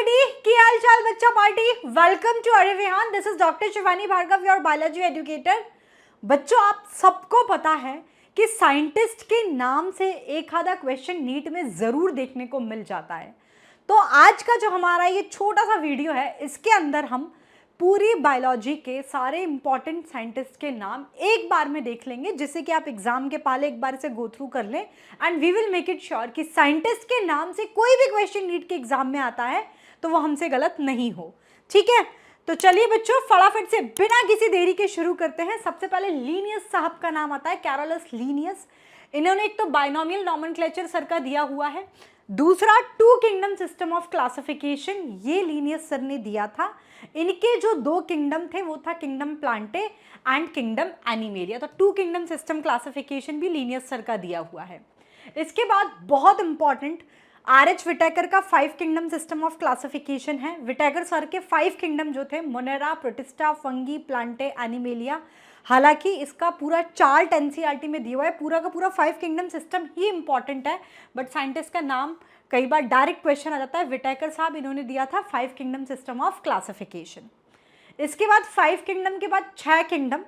बेटी, की हाल चाल बच्चा पार्टी। वेलकम टू अरे Rehan. This is doctor Shivani Bhargav, your biology educator. बच्चों, आप सबको पता है कि साइंटिस्ट के नाम से एक आधा क्वेश्चन नीट में जरूर देखने को मिल जाता है। तो आज का जो हमारा ये छोटा सा वीडियो है, इसके अंदर हम पूरी बायोलॉजी के सारे इंपॉर्टेंट साइंटिस्ट के नाम एक बार में देख लेंगे, जिससे कि आप एग्जाम के पहले एक बार इसे गो थ्रू कर लें and we will make it sure कि साइंटिस्ट के नाम से कोई भी क्वेश्चन नीट के एग्जाम में आता है तो वो हमसे गलत नहीं हो। ठीक है, तो चलिए बच्चों, फटाफट से बिना किसी देरी के शुरू करते हैं। सबसे पहले लीनियस साहब का नाम आता है, कैरोलस लीनियस। इन्होंने एक तो बाइनोमियल नॉमेनक्लेचर सर का दिया हुआ है, दूसरा two kingdom system of classification ये लीनियस सर ने दिया था। इनके जो दो किंगडम थे वो था kingdom Plantae and kingdom animalia. तो टू किंगडम सिस्टम क्लासिफिकेशन भी लीनियस सर का दिया हुआ है। इसके बाद बहुत इंपॉर्टेंट आर.एच. विटेकर का 5 किंगडम सिस्टम ऑफ क्लासिफिकेशन है। विटेकर सर के 5 किंगडम जो थे, Monera, protista, fungi, Plantae, animalia. हालांकि इसका पूरा चार्ट एनसीईआरटी में दिया हुआ है, पूरा का पूरा 5 किंगडम सिस्टम ही इंपॉर्टेंट है, बट साइंटिस्ट का नाम कई बार डायरेक्ट क्वेश्चन आ जाता है। विटेकर साहब, इन्होंने दिया था 5 किंगडम सिस्टम ऑफ क्लासिफिकेशन। इसके बाद 5 किंगडम के बाद 6 किंगडम।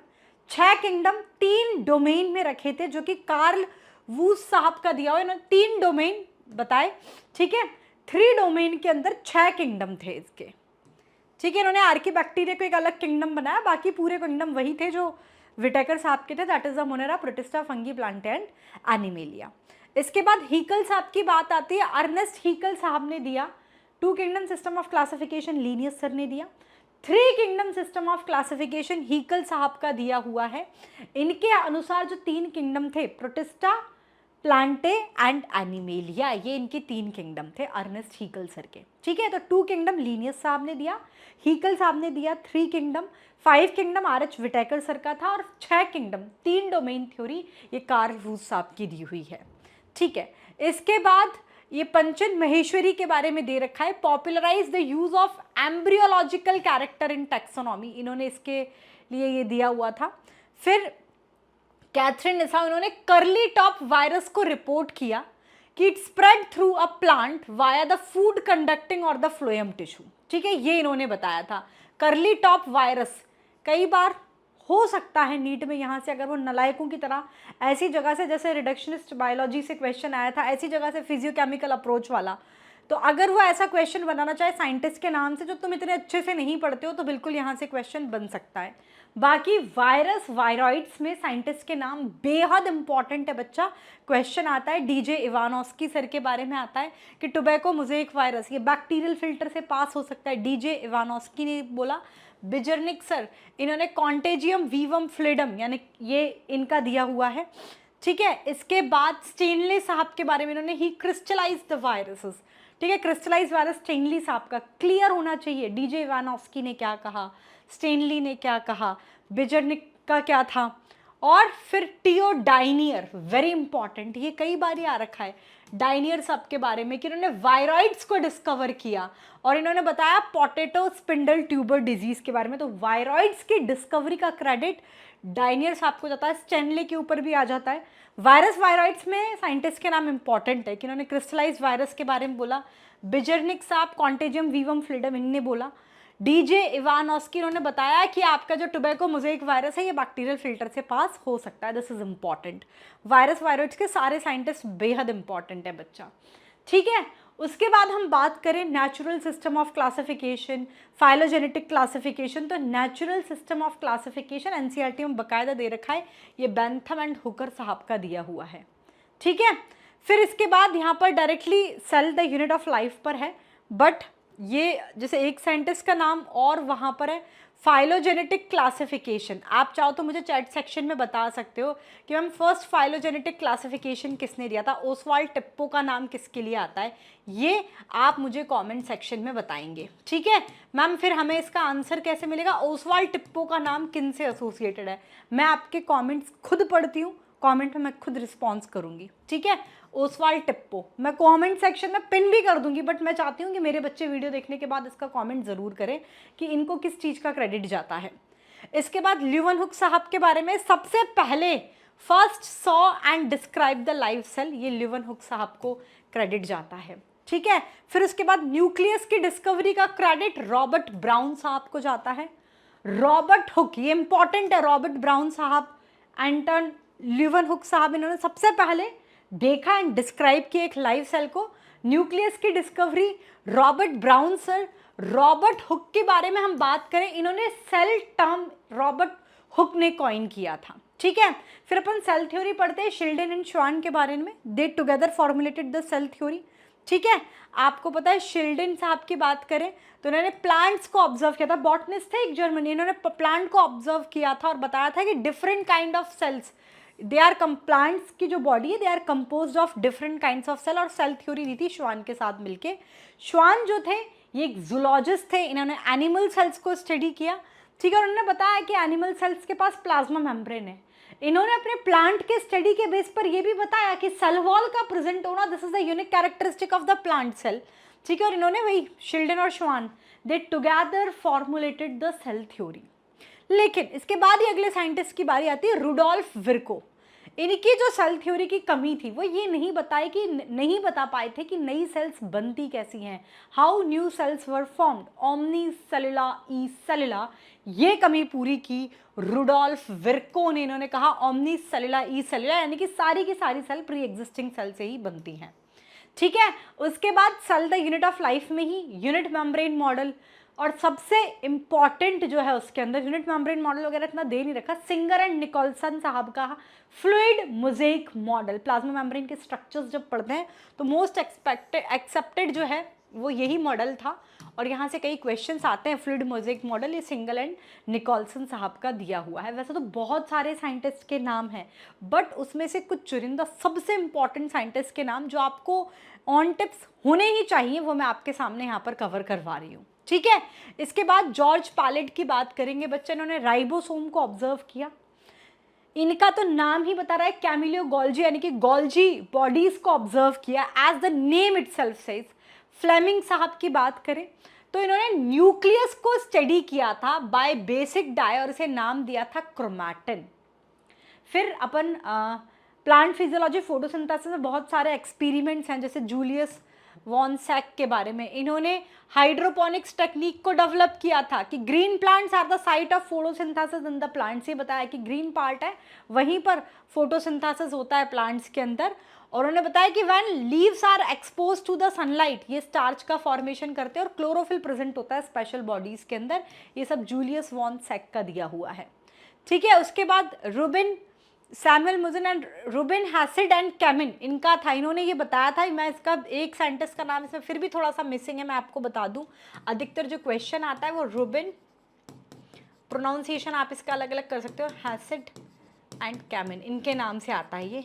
6 किंगडम 3 डोमेन में रखे थे, जो कि कार्ल वूस साहब का दिया हुआ है। 3 डोमेन बताए, ठीक है। 3 डोमेन के अंदर 6 किंगडम थे इसके, ठीक है। इन्होंने आर्कीबैक्टीरिया को एक अलग किंगडम बनाया, बाकी पूरे किंगडम वही थे जो विटेकर साहब के थे, that is the Monera, protista, fungi, Plantae and animalia. इसके बाद हीकल साहब की बात आती है। अर्नेस्ट हीकल साहब ने दिया 2 kingdom system of classification, Linnaeus sir ने दिया। 3 kingdom system of classification Haeckel साहब का दिया हुआ है। इनके अनुसार जो 3 किंगडम थे, प्रोटिस्टा, प्लांटे एंड एनिमेलिया, ये इनके 3 किंगडम थे अर्नेस्ट हीकल सर के, ठीक है। तो 2 किंगडम लीनियस साहब ने दिया, हीकल साहब ने दिया 3 kingdom, 5 kingdom R H. Whittaker sir का था, और 6 किंगडम 3 डोमेन थ्योरी ये कार्ल वूस साहब की दी हुई है, ठीक है। इसके बाद ये पंचन महेश्वरी के बारे में दे रखा है, popularise the use of embryological character in taxonomy, इन्होंने इसके लिए ये दिया हुआ था। फिर कैथरीन निसाउ, इन्होंने कर्ली टॉप वायरस को रिपोर्ट किया कि it spread through a plant via the food conducting और द फ्लोएम टिश्यू, ठीक है, ये इन्होंने बताया था। कर्ली टॉप वायरस कई बार हो सकता है नीट में यहाँ से, अगर वो नलायकों की तरह ऐसी जगह से, जैसे रिडक्शनिस्ट बायोलॉजी से क्वेश्चन आया था, ऐसी जगह से फिजियोकेमिकल अप्रोच वाला, तो अगर वो ऐसा क्वेश्चन बनाना चाहे साइंटिस्ट के नाम से जो तुम इतने अच्छे से नहीं पढ़ते हो, तो बिल्कुल यहाँ से क्वेश्चन बन सकता है। बाकी वायरस, वायरॉइड्स में साइंटिस्ट के नाम बेहद इंपॉर्टेंट है बच्चा। क्वेश्चन आता है डीजे इवानोस्की सर के बारे में आता है कि टोबैको मोज़ेक वायरस ये बैक्टीरियल फिल्टर से पास हो सकता है, डीजे इवानोस्की ने बोला। बिजर्निक सर, इन्होंने कॉन्टेजियम वीवम फ्लिडम, यानी ये इनका दिया हुआ है, ठीक है। इसके बाद स्टेनले साहब के बारे में इन्होंने ही क्रिस्टलाइज द वायरसेस, ठीक है। क्रिस्टलाइज वायरस स्टेनली साहब का क्लियर होना चाहिए। डीजे इवानोस्की ने क्या कहा, स्टेनली ने क्या कहा, बिजर्निक का क्या था। और फिर टीओ डाइनियर, वेरी इंपॉर्टेंट, ये कई बार ही आ रखा है डाइनियर साहब के बारे में कि इन्होंने वायरॉइड्स को डिस्कवर किया और इन्होंने बताया पोटैटो स्पिंडल ट्यूबर डिजीज के बारे में। तो वायरॉइड्स की डिस्कवरी का क्रेडिट डाइनियर साहब को जाता है, स्टेनले के ऊपर भी आ जाता है। वायरस, वायरॉइड्स में साइंटिस्ट के नाम इंपॉर्टेंट है कि इन्होंने क्रिस्टलाइज वायरस के बारे में बोला। बिजर्निक साहब कॉन्टेजियम वीवम फ्लिडम इनने बोला। डीजे इवानोस्की, इन्होंने बताया कि आपका जो टोबैको मोज़ेक वायरस है ये बैक्टीरियल फिल्टर से पास हो सकता है, this is important. Virus, viroids के सारे साइंटिस्ट बेहद इंपॉर्टेंट है बच्चा, ठीक है। उसके बाद हम बात करें natural system of classification, phylogenetic classification. तो natural system of classification NCERT में बाकायदा दे रखा है, ये बेंथम एंड हुकर साहब का दिया हुआ है, ठीक है। फिर इसके बाद यहाँ पर directly cell the unit of life पर है, बट ये जैसे एक साइंटिस्ट का नाम और वहाँ पर है फाइलोजेनेटिक क्लासिफिकेशन। आप चाहो तो मुझे चैट सेक्शन में बता सकते हो कि मैम फर्स्ट फाइलोजेनेटिक क्लासिफिकेशन किसने दिया था, ओसवाल्ड टिप्पो का नाम किसके लिए आता है, ये आप मुझे कमेंट सेक्शन में बताएंगे, ठीक है। मैम फिर हमें इसका आंसर कैसे मिलेगा, ओसवाल्ड टिप्पो का नाम किन से एसोसिएटेड है, मैं आपके कॉमेंट्स खुद पढ़ती हूँ, कमेंट में मैं खुद रिस्पॉन्स करूंगी, ठीक है। ओसवाल्ड टिप्पो मैं कमेंट सेक्शन में पिन भी कर दूंगी, बट मैं चाहती हूँ कि मेरे बच्चे वीडियो देखने के बाद इसका कमेंट ज़रूर करें कि इनको किस चीज़ का क्रेडिट जाता है। इसके बाद ल्यूवनहुक साहब के बारे में सबसे पहले first saw and describe the live cell, ये ल्यूवनहुक साहब को क्रेडिट जाता है, ठीक है। फिर उसके बाद न्यूक्लियस की डिस्कवरी का क्रेडिट रॉबर्ट ब्राउन साहब को जाता है। रॉबर्ट हुक, ये इंपॉर्टेंट है, रॉबर्ट ब्राउन साहब, एंटन ल्यूवन हुक साहब, इन्होंने सबसे पहले देखा एंड डिस्क्राइब किया एक लाइव सेल को। न्यूक्लियस की discovery Robert brown sir. Robert Hooke के बारे में हम बात करें, इन्होंने सेल टर्म रॉबर्ट हुक ने कॉइन किया था, ठीक है। फिर अपन सेल थ्योरी पढ़ते हैं शिल्डन एंड श्वान के बारे में, they together formulated the cell theory, ठीक है। आपको पता है शिल्डन साहब की बात करें तो उन्होंने प्लांट्स को ऑब्जर्व किया था, बॉटनिस्ट थे एक जर्मनी, इन्होंने प्लांट को ऑब्जर्व किया था और बताया था कि different kind of cells, they are plants की जो बॉडी है they are composed of different kinds of cell, और सेल थ्योरी दी थी श्वान के साथ मिलके। श्वान जो थे ये एक जूलॉजिस्ट थे, इन्होंने एनिमल सेल्स को स्टडी किया, ठीक है। और उन्होंने बताया कि एनिमल सेल्स के पास प्लाज्मा मेम्ब्रेन है। इन्होंने अपने प्लांट के स्टडी के बेस पर यह भी बताया कि सेल वॉल का प्रेजेंट होना, this is the unique characteristic of the plant cell, ठीक है। और इन्होंने वही शिल्डन और Schwann, they together formulated the cell theory. लेकिन इसके बाद ही अगले साइंटिस्ट की बारी आती है, रुडोल्फ विर्को। इनकी जो सेल थ्योरी की कमी थी वो ये नहीं बता पाए थे कि नई सेल्स बनती कैसी हैं, how new cells were formed, omnis cellula e cellula, ये कमी पूरी की रुडोल्फ विर्को ने। इन्होंने कहा ओमनी सेलुला ई सेलुला, यानी कि सारी की सारी सेल प्री एग्जिस्टिंग सेल से ही बनती हैं, ठीक है। उसके बाद cell the unit of life में ही यूनिट मेम्ब्रेन मॉडल, और सबसे इंपॉर्टेंट जो है उसके अंदर यूनिट मेम्ब्रेन मॉडल वगैरह इतना दे नहीं रखा, सिंगर एंड निकोलसन साहब का fluid mosaic model. Plasma membrane के स्ट्रक्चर्स जब पढ़ते हैं तो मोस्ट एक्सेप्टेड जो है वो यही मॉडल था, और यहाँ से कई क्वेश्चंस आते हैं। फ्लूइड मोज़ेक मॉडल ये सिंगल एंड निकोलसन साहब का दिया हुआ है। वैसे तो बहुत सारे साइंटिस्ट के नाम हैं, बट उसमें से कुछ चुनिंदा सबसे इंपॉर्टेंट साइंटिस्ट के नाम जो आपको ऑन टिप्स होने ही चाहिए वो मैं आपके सामने यहाँ पर कवर करवा रही हूँ, ठीक है। इसके बाद जॉर्ज पालेट की बात करेंगे बच्चे, इन्होंने राइबोसोम को ऑब्जर्व किया। इनका तो नाम ही बता रहा है कैमिलियो गोल्जी, यानी कि गोल्जी बॉडीज को ऑब्जर्व किया, as the name itself says. Flemming साहब की बात करें तो इन्होंने न्यूक्लियस को स्टडी किया था बाय बेसिक डाई, और इसे नाम दिया था क्रोमैटिन। फिर अपन प्लांट फिजियोलॉजी फोटोसिंथेसिस में बहुत सारे एक्सपेरिमेंट्स हैं, जैसे जूलियस वॉन सैक के बारे में, इन्होंने हाइड्रोपोनिक्स टेक्निक को डेवलप किया था कि green plants are the site of photosynthesis in the plants. ये बताया कि ग्रीन पार्ट है वहीं पर फोटोसिंथेसिस होता है प्लांट्स के अंदर। और उन्होंने बताया कि when leaves are expose to the sunlight ये स्टार्च का फॉर्मेशन करते हैं और क्लोरोफिल प्रेजेंट होता है स्पेशल बॉडीज के अंदर। ये सब जूलियस वॉन सैक का दिया हुआ है, ठीक है। उसके बाद रूबिन सैमुअल मुजन and Ruben Hassid and Kamen इनका था, इन्होंने ये बताया था। मैं इसका एक साइंटिस्ट का नाम इसमें फिर भी थोड़ा सा मिसिंग है, मैं आपको बता दूं। अधिकतर जो क्वेश्चन आता है वो रूबिन, प्रोनाउंसिएशन आप इसका अलग अलग कर सकते हो, हैसिड एंड कैमिन, इनके नाम से आता है ये।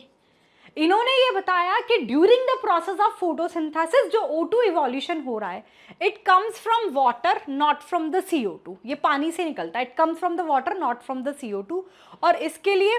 इन्होंने ये बताया कि during the process of photosynthesis जो O2 इवोल्यूशन हो रहा है, it comes from water not from the CO2, ये पानी से निकलता है, it comes from the water not from the CO2। और इसके लिए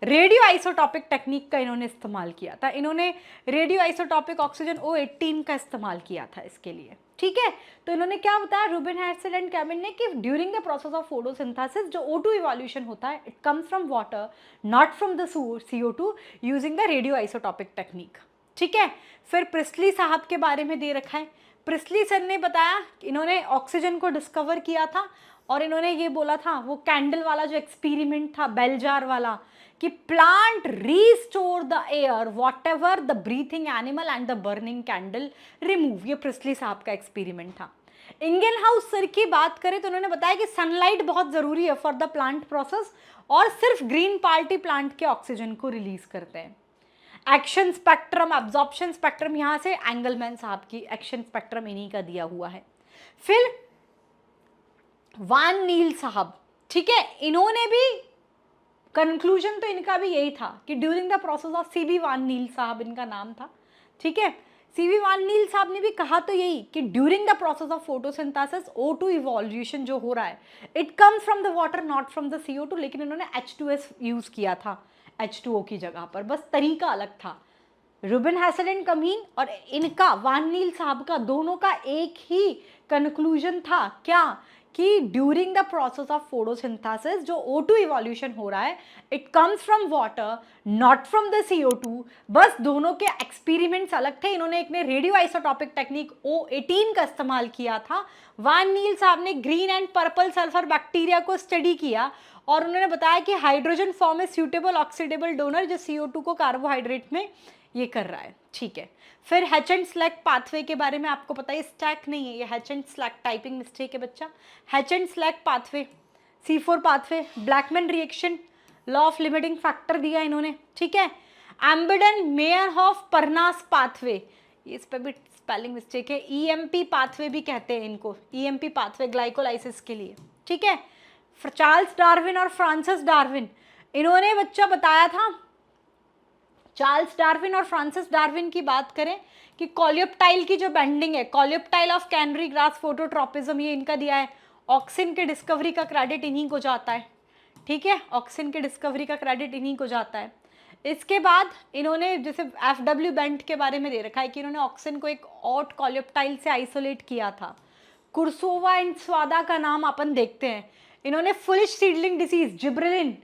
रेडियो आइसोटॉपिक टेक्निक का इन्होंने इस्तेमाल किया था। इन्होंने रेडियो आइसोटॉपिक ऑक्सीजन O18 का इस्तेमाल किया था इसके लिए, ठीक है। तो इन्होंने क्या बताया रूबिन हैसिड एंड कैमिन ने कि during the process of photosynthesis जो O2 इवोल्यूशन होता है, it comes from water not from the CO2 using the radio isotopic technique, ठीक है। फिर प्रिस्ली साहब के बारे में दे रखा है। प्रिस्ली सर ने बताया, इन्होंने ऑक्सीजन को डिस्कवर किया था और इन्होंने ये बोला था, वो कैंडल वाला जो एक्सपेरिमेंट था बेल जार वाला, कि plant restore the air what ever the breathing animal and the burning candle remove. ये प्रिस्ली साहब का एक्सपेरिमेंट था। इंगेलहाउस सर की बात करें तो उन्होंने बताया कि सनलाइट बहुत जरूरी है फॉर द प्लांट प्रोसेस, और सिर्फ ग्रीन पार्टी प्लांट के ऑक्सीजन को रिलीज करते हैं। एक्शन स्पेक्ट्रम, एब्जॉर्प्शन स्पेक्ट्रम, यहाँ से एंगलमैन साहब की एक्शन स्पेक्ट्रम इन्हीं का दिया हुआ है। फिर वान नील साहब, ठीक है, इन्होंने भी कंक्लूजन तो इनका भी यही था कि during the process of CV van Niel साहब इनका नाम था, ठीक है। सीवी वान नील साहब ने भी कहा तो यही कि during the process of photosynthesis O2 evolution जो हो रहा है, it comes from the water not from the CO2, लेकिन इन्होंने H2S यूज किया था H2O की जगह पर, बस तरीका अलग था। रूबिन हैसिड एंड कैमिन और इनका वान नील साहब का दोनों का एक ही कंक्लूजन था, क्या, कि during the process of photosynthesis जो O2 इवोल्यूशन हो रहा है, it comes from water not from the CO2। बस दोनों के एक्सपेरिमेंट्स अलग थे। इन्होंने एक ने रेडियो आइसोटॉपिक टेक्निक O18 का इस्तेमाल किया था। वान नील साहब ने green and purple sulphur bacteria को स्टडी किया और उन्होंने बताया कि हाइड्रोजन फॉर्म है सूटेबल ऑक्सीडेबल डोनर जो CO2 को कार्बोहाइड्रेट में ये कर रहा है, ठीक है। फिर हैच एंड स्लैक पाथवे के बारे में आपको पता है, स्टैक नहीं है ये, hatch and slack typing mistake है बच्चा। Hatch and slack pathway, C4 pathway, Blackman reaction, law of limiting factor दिया इन्होंने, ठीक है। एम्बेडन मेयरहॉफ परनास पाथवे, इस पर भी स्पेलिंग मिस्टेक है, EMP पाथवे भी कहते हैं इनको, EMP पाथवे ग्लाइकोलाइसिस के लिए, ठीक है। चार्ल्स डार्विन और फ्रांसिस डार्विन, इन्होंने बच्चा बताया था, चार्ल्स डार्विन और फ्रांसिस डार्विन की बात करें कि कॉलियोप्टाइल की जो बेंडिंग है, coleoptile of canary grass phototropism, ये इनका दिया है। ऑक्सिन के डिस्कवरी का क्रेडिट इन्हीं को जाता है, ठीक है, ऑक्सिन के डिस्कवरी का क्रेडिट इन्हीं को जाता है। इसके बाद इन्होंने जैसे FW बेंट के बारे में दे रखा है कि इन्होंने ऑक्सिन को एक ऑट कॉलियोप्टाइल से आइसोलेट किया था। कुर्सोवा एंड स्वादा का नाम अपन देखते हैं। इन्होंने फुलिश सीडलिंग डिसीज जिब्रेलिन,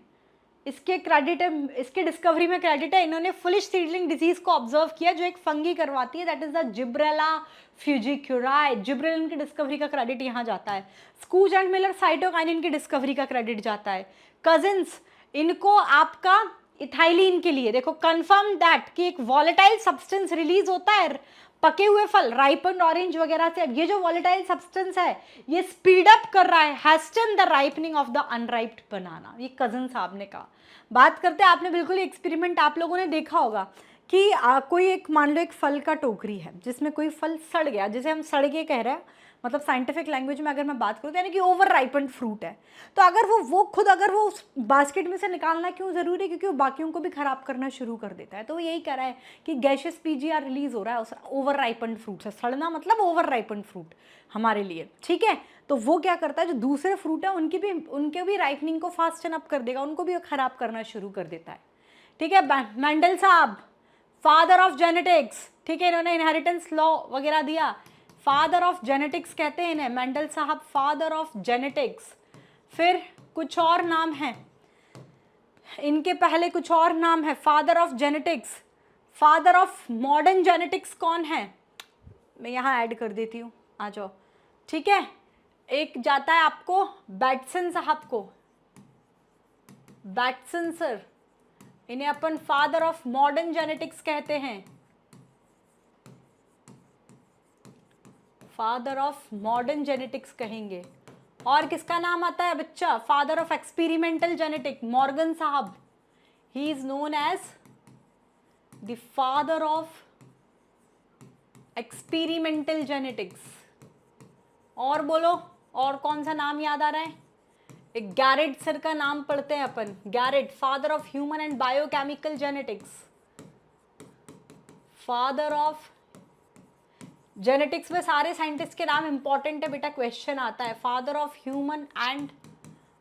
इसके क्रेडिट है, इसके डिस्कवरी में क्रेडिट है। इन्होंने फुलिश सीडलिंग डिजीज को ऑब्जर्व किया जो एक फंगी करवाती है, that is the Gibberella fujikuroi. Gibberellin की डिस्कवरी का क्रेडिट यहाँ जाता है। स्कूज एंड मिलर साइटोकाइनिन की डिस्कवरी का क्रेडिट जाता है। कजिन्स, इनको आपका इथाइलिन के लिए देखो, कंफर्म दैट कि एक वॉलेटाइल सब्सटेंस रिलीज होता है पके हुए फल, राइपन ऑरेंज वगैरह से। अब ये जो वॉलेटाइल सब्सटेंस है ये स्पीड अप कर रहा है hasten the ripening of the unripened banana, ये कजन साहब ने कहा। बात करते हैं, आपने बिल्कुल एक्सपेरिमेंट आप लोगों ने देखा होगा कि कोई एक मान लो एक फल का टोकरी है जिसमें कोई फल सड़ गया, जिसे हम सड़गे कह रहे हैं, मतलब साइंटिफिक लैंग्वेज में अगर मैं बात करूँ तो यानी कि ओवर राइपन फ्रूट है। तो अगर वो खुद अगर वो उस बास्केट में से निकालना क्यों ज़रूरी है, क्योंकि वो बाकियों को भी ख़राब करना शुरू कर देता है। तो वो यही कह रहा है कि गैशियस PGR रिलीज हो रहा है उस ओवर राइपन फ्रूट से। सड़ना मतलब ओवर राइपन फ्रूट हमारे लिए, ठीक है। तो वो क्या करता है, जो दूसरे फ्रूट है उनके भी राइपनिंग को फास्टन अप कर देगा, उनको भी ख़राब करना शुरू कर देता है, ठीक है। मेंडल साहब फादर ऑफ जेनेटिक्स, ठीक है, इन्होंने इनहेरिटेंस लॉ वगैरह दिया। फादर ऑफ जेनेटिक्स कहते हैं इन्हें, मेंडल साहब फादर ऑफ जेनेटिक्स। फिर कुछ और नाम है इनके, पहले कुछ और नाम है father of genetics. Father of modern genetics कौन है, मैं यहाँ ऐड कर देती हूँ, आ जाओ, ठीक है। एक जाता है आपको बैटसन साहब को, बैटसन सर, इन्हें अपन फादर ऑफ मॉडर्न जेनेटिक्स कहते हैं, फादर ऑफ मॉडर्न जेनेटिक्स कहेंगे। और किसका नाम आता है बच्चा, father of experimental genetic, Morgan साहब, he is known as the father of experimental genetics. और बोलो, और कौन सा नाम याद आ रहा है, एक गैरेट सर का नाम पढ़ते हैं अपन, Garrod father of human and biochemical genetics, father of genetics में सारे साइंटिस्ट के नाम इंपॉर्टेंट है बेटा, क्वेश्चन आता है, father of human and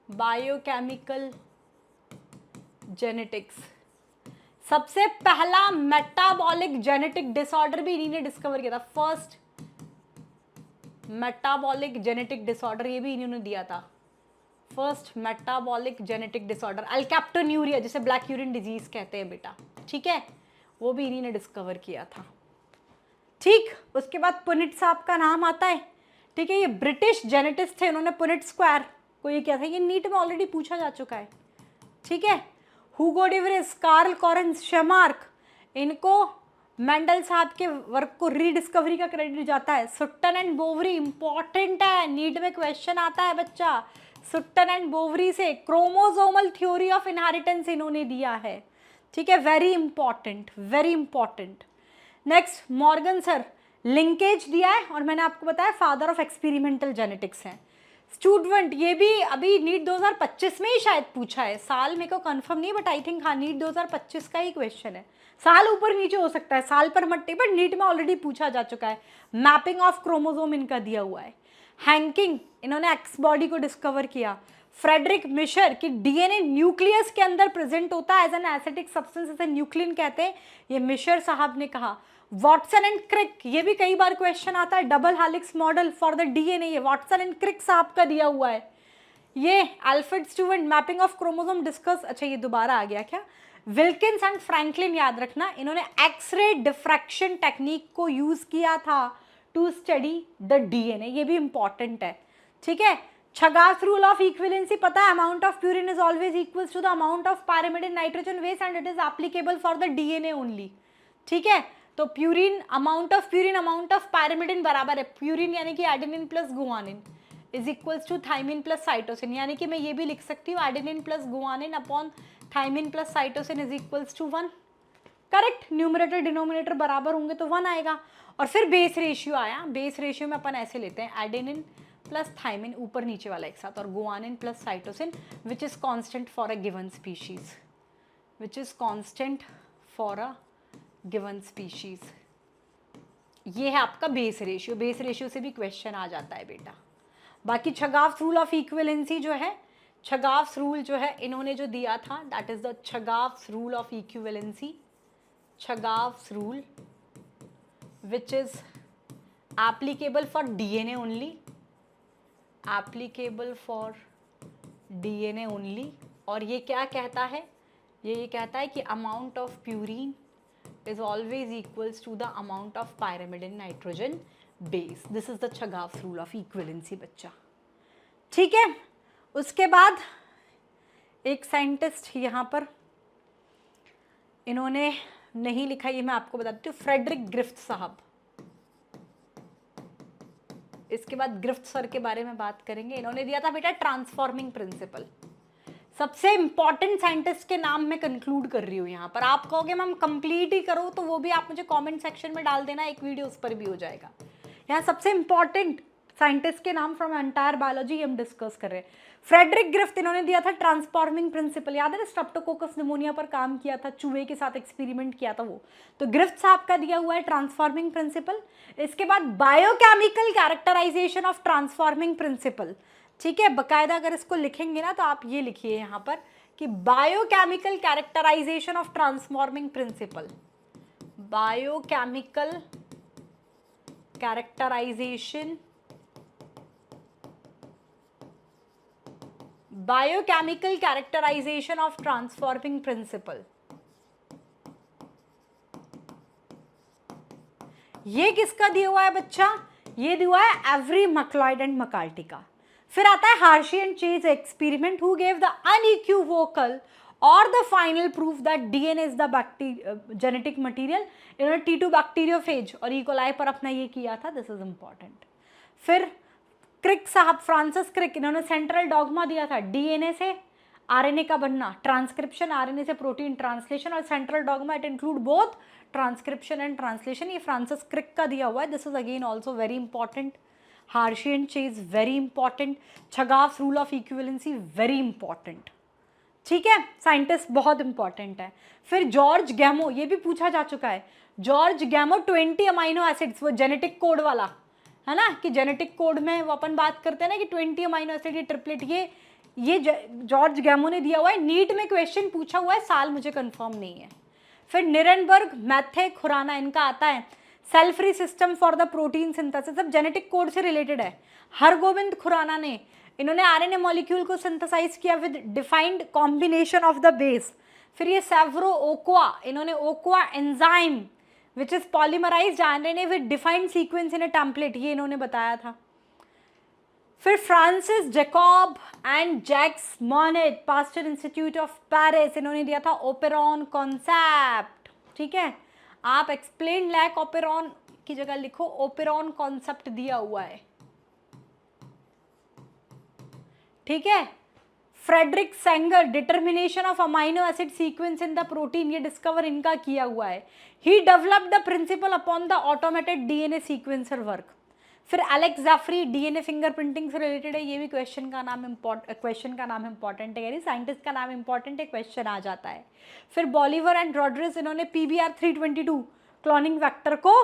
biochemical genetics. सबसे पहला मेटाबॉलिक जेनेटिक डिसऑर्डर भी इन्हीं ने डिस्कवर किया था, फर्स्ट मेटाबॉलिक जेनेटिक डिसऑर्डर, ये भी इन्होंने दिया था, फर्स्ट मेटाबॉलिक जेनेटिक डिसऑर्डर, अल्कैप्टोन्यूरिया जिसे ब्लैक यूरिन डिजीज कहते हैं बेटा, ठीक है, वो भी इन्हीं ने डिस्कवर किया था, ठीक। उसके बाद पुनिट साहब का नाम आता है, ठीक है, ये ब्रिटिश जेनेटिस्ट थे, उन्होंने पुनिट स्क्वायर को ये किया था, ये नीट में ऑलरेडी पूछा जा चुका है, ठीक है। हुगो डिवरिस, कार्ल कॉरेंस, शेमार्क, इनको मेंडल साहब के वर्क को रीडिस्कवरी का क्रेडिट जाता है। सुट्टन एंड बोवरी इंपॉर्टेंट है, नीट में क्वेश्चन आता है बच्चा, सुट्टन एंड बोवरी से क्रोमोसोमल थ्योरी ऑफ इनहेरिटेंस इन्होंने दिया है, ठीक है, very important, very important. Next Morgan sir, linkage दिया है और मैंने आपको बताया फादर ऑफ एक्सपेरिमेंटल जेनेटिक्स है। स्टूडेंट, ये भी अभी नीट 2025 में ही शायद पूछा है, साल मेरे को कंफर्म नहीं, बट आई थिंक हाँ नीट 2025 का ही क्वेश्चन है, साल ऊपर नीचे हो सकता है, साल पर मट्टी, बट नीट में ऑलरेडी पूछा जा चुका है। मैपिंग ऑफ क्रोमोसोम इनका दिया हुआ है। हैंकिंग, इन्होंने एक्स बॉडी को डिस्कवर किया। फ्रेडरिक मिशर की DNA न्यूक्लियस के अंदर प्रेजेंट होता है एज एन एसिटिक सब्सटेंस, इसे न्यूक्लिन कहते हैं, ये मिशर साहब ने कहा। वॉटसन एंड क्रिक, ये भी कई बार क्वेश्चन आता है, double helix model for the DNA, ये वॉटसन एंड क्रिक साहब का दिया हुआ है। ये Alfred Sturtevant mapping of chromosome discuss, अच्छा ये दोबारा आ गया क्या, विल्किंस एंड फ्रैंकलिन याद रखना, इन्होंने एक्सरे डिफ्रैक्शन टेक्निक को यूज किया था टू स्टडी द डीएनए, ये भी इंपॉर्टेंट है, ठीक है। छगास रूल ऑफ इक्विवेलेंसी पता है, amount of purine is always equals to the amount of pyrimidine in nitrogen base and it is applicable for the DNA only, ठीक है। तो प्यूरिन, अमाउंट ऑफ पायरिमिडिन बराबर है, प्यूरिन यानी कि adenine plus guanine is equals to thymine plus cytosine, यानी कि मैं ये भी लिख सकती हूँ adenine plus guanine upon thymine plus cytosine is equals to 1, correct. Numerator denominator बराबर होंगे तो 1 आएगा। और फिर बेस रेशियो आया, बेस रेशियो में अपन ऐसे लेते हैं एडेनिन प्लस थाइमिन ऊपर नीचे वाला एक साथ, और guanine plus cytosine which is constant for a given species, which is constant for a given species. ये है आपका बेस रेशियो, बेस रेशियो से भी क्वेश्चन आ जाता है बेटा। बाकी छगाव्स रूल ऑफ इक्विवेलेंसी जो है, छगाव्स रूल जो है इन्होंने जो दिया था that is the Chargaff's rule of equivalency, Chargaff's rule which is applicable for DNA only, applicable for DNA only। और ये क्या कहता है, ये कहता है कि amount of purine is always equals to the amount of pyrimid in nitrogen base। this is the Chagav's rule of equivalency बच्चा, ठीक है। उसके बाद एक साइंटिस्ट यहाँ पर इन्होंने नहीं लिखा, ये मैं आपको बता देती हूँ, फ्रेडरिक ग्रिफ्थ साहब। इसके बाद ग्रिफ्थ सर के बारे में बात करेंगे। इन्होंने दिया था बेटा ट्रांसफॉर्मिंग प्रिंसिपल, सबसे इंपॉर्टेंट साइंटिस्ट के नाम मैं कंक्लूड कर रही हूँ यहाँ पर। आप कहोगे मैम कंप्लीट ही करो, तो वो भी आप मुझे कमेंट सेक्शन में डाल देना, एक वीडियो उस पर भी हो जाएगा। यहाँ सबसे इंपॉर्टेंट साइंटिस्ट के नाम फ्रॉम एंटायर बायोलॉजी हम डिस्कस कर रहे हैं। फ्रेडरिक ग्रिफ्थ, इन्होंने दिया था ट्रांसफॉर्मिंग प्रिंसिपल, याद है स्ट्रेप्टोकोकस निमोनिया पर काम किया था, चूहे के साथ एक्सपेरिमेंट किया था वो, तो ग्रिफ्थ साहब का दिया हुआ है ट्रांसफॉर्मिंग प्रिंसिपल। इसके बाद biochemical characterisation of transforming principle, ठीक है, बकायदा अगर इसको लिखेंगे ना तो आप ये लिखिए यहाँ पर कि biochemical characterisation of transforming principle, biochemical characterisation, biochemical characterisation of transforming principle. ये किसका दिया हुआ है बच्चा, ये दिया हुआ है एवरी मैक्लॉयड एंड मैकार्टी का। फिर आता है Hershey and Chase experiment, who gave the unequivocal और the final proof that DNA is the genetic material. इन्होंने T2 बैक्टीरियोफेज और ई कोलाई पर अपना ये किया था, दिस इज इंपॉर्टेंट। फिर क्रिक साहब, फ्रांसिस क्रिक, इन्होंने सेंट्रल डॉगमा दिया था डीएनए से आरएनए का बनना, ट्रांसक्रिप्शन, आरएनए से प्रोटीन ट्रांसलेशन, और central dogma it include both transcription and translation. ये फ्रांसिस क्रिक का दिया हुआ है, this is again also very important. Hershey and Chase very important, Chargaff's rule of equivalency very important, ठीक है, scientist बहुत इंपॉर्टेंट है। फिर जॉर्ज गैमो, ये भी पूछा जा चुका है, जॉर्ज गैमो 20 अमाइनो एसिड्स, वो जेनेटिक कोड वाला है ना, कि जेनेटिक कोड में वो अपन बात करते हैं ना कि 20 अमाइनो एसिड, ये ट्रिपलेट, ये जॉर्ज गैमो ने दिया हुआ है, नीट में क्वेश्चन पूछा हुआ है, साल मुझे कंफर्म नहीं है। फिर निरेनबर्ग, मैथे, खुराना, इनका आता है cell free system for the protein synthesis, सब जेनेटिक कोड से रिलेटेड है। हरगोविंद खुराना ने, इन्होंने आरएनए मॉलिक्यूल को सिंथेसाइज किया with defined combination of the base. फिर ये सेवरो ओक्वा, इन्होंने Ochoa enzyme which is polymerized RNA with defined sequence in a template, ये इन्होंने बताया था। फिर Francis Jacob and Jacques Monod, Pasteur Institute of Paris, इन्होंने दिया था ओपेरॉन कॉन्सेप्ट, ठीक है, आप एक्सप्लेन लैक ओपेरॉन की जगह लिखो ओपेरॉन कॉन्सेप्ट दिया हुआ है, ठीक है। Frederick Sanger, determination of amino acid sequence in the protein, ये डिस्कवर इनका किया हुआ है। He developed the principle upon the automated DNA sequencer work. फिर एलेक्स जाफरी, डीएनए फिंगरप्रिंटिंग से रिलेटेड है, ये भी क्वेश्चन का नाम इंपॉर्टेंट है, यानी साइंटिस्ट का नाम इंपॉर्टेंट है, क्वेश्चन आ जाता है। फिर बॉलिवर एंड रॉड्रिग्स, इन्होंने PBR 322 क्लोनिंग वेक्टर को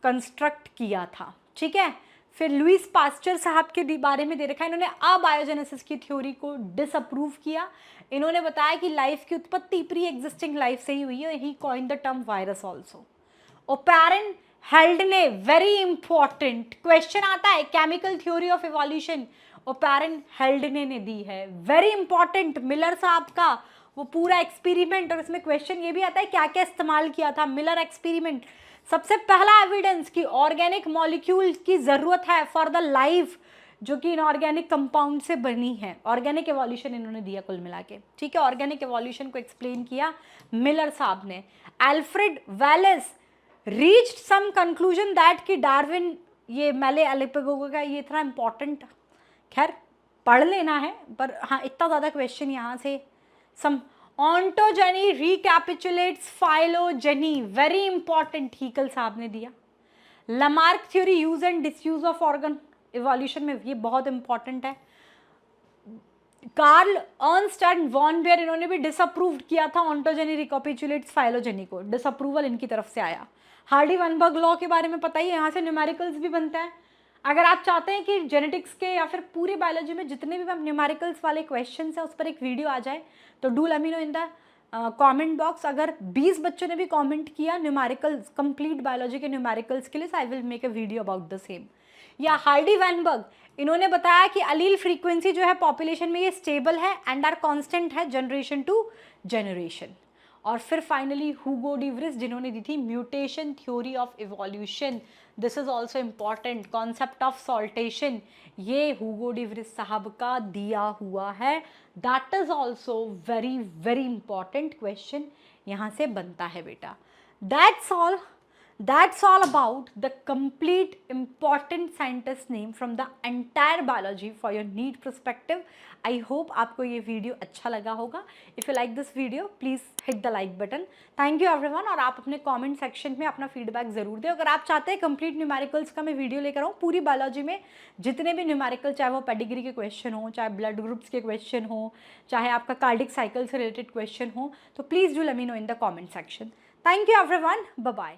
कंस्ट्रक्ट किया था, ठीक है। फिर लुइस पास्चर साहब के बारे में दे रखा है, इन्होंने अबायोजेनेसिस की थ्योरी को डिसअप्रूव किया। इन्होंने बताया कि लाइफ की उत्पत्ति प्री एग्जिस्टिंग लाइफ से ही हुई है, he coined the term virus also. Oparin Haldane, very important question आता है, chemical theory of evolution Oparin Haldane ने दी है, वेरी इंपॉर्टेंट। मिलर साहब का वो पूरा एक्सपेरिमेंट, और इसमें क्वेश्चन ये भी आता है क्या क्या इस्तेमाल किया था। मिलर एक्सपेरिमेंट सबसे पहला एविडेंस कि ऑर्गेनिक मॉलिक्यूल की जरूरत है फॉर द लाइफ जो कि इनऑर्गेनिक कंपाउंड से बनी है। ऑर्गेनिक एवोल्यूशन इन्होंने दिया कुल मिला के, ठीक है। ऑर्गेनिक एवोल्यूशन को एक्सप्लेन किया मिलर साहब ने। Alfred Wallace reached some conclusion that कि डार्विन, ये मेले एलिपेगोगो का ये इतना इंपॉर्टेंट, खैर पढ़ लेना है, पर हाँ इतना ज़्यादा क्वेश्चन यहाँ से। Some ontogeny recapitulates phylogeny, very important, Haeckel साहब ने दिया। Lamarck theory use and disuse of organ evolution में, ये बहुत इंपॉर्टेंट है। Karl Ernst and von Baer, इन्होंने भी डिसअप्रूव किया था ऑन्टोजेनी रिकैपिचुलेट्स फाइलोजेनी को, डिसअप्रूवल इनकी तरफ से आया। हार्डी वनबर्ग लॉ के बारे में पता ही है, यहाँ से न्यूमेरिकल्स भी बनते हैं। अगर आप चाहते हैं कि जेनेटिक्स के या फिर पूरी बायोलॉजी में जितने भी न्यूमेरिकल्स वाले क्वेश्चन हैं उस पर एक वीडियो आ जाए तो do let me know in the comment box. अगर 20 बच्चों ने भी कमेंट किया न्यूमेरिकल्स, कंप्लीट बायोलॉजी के न्यूमेरिकल्स के लिए, so I will make a video about the same. या हार्डी वैनबर्ग, इन्होंने बताया कि अलील फ्रीक्वेंसी जो है पॉपुलेशन में ये स्टेबल है एंड आर कांस्टेंट है जनरेशन टू जनरेशन। और फिर फाइनली हुगो डी व्रिस, जिन्होंने दी थी mutation theory of evolution. This is also important, concept of saltation, ये हुगो डी व्रिस साहब का दिया हुआ है। That is also very very important question यहाँ से बनता है बेटा। That's all about the complete important scientist name from the entire biology for your need perspective. I hope आपको ये वीडियो अच्छा लगा होगा. If you like this video, please hit the like button. Thank you everyone. और आप अपने comment section में अपना feedback ज़रूर दें. अगर आप चाहते हैं complete numéricals का मैं वीडियो लेकर आऊँ पूरी बायोलॉजी में जितने भी न्यूमेरिकल, चाहे वो पेडिग्री के क्वेश्चन हो, चाहे ब्लड ग्रुप्स के क्वेश्चन हो, चाहे आपका कार्डिक साइकिल से रिलेटेड क्वेश्चन हो, तो please do let me know in the comment section. Thank you everyone. Bye bye.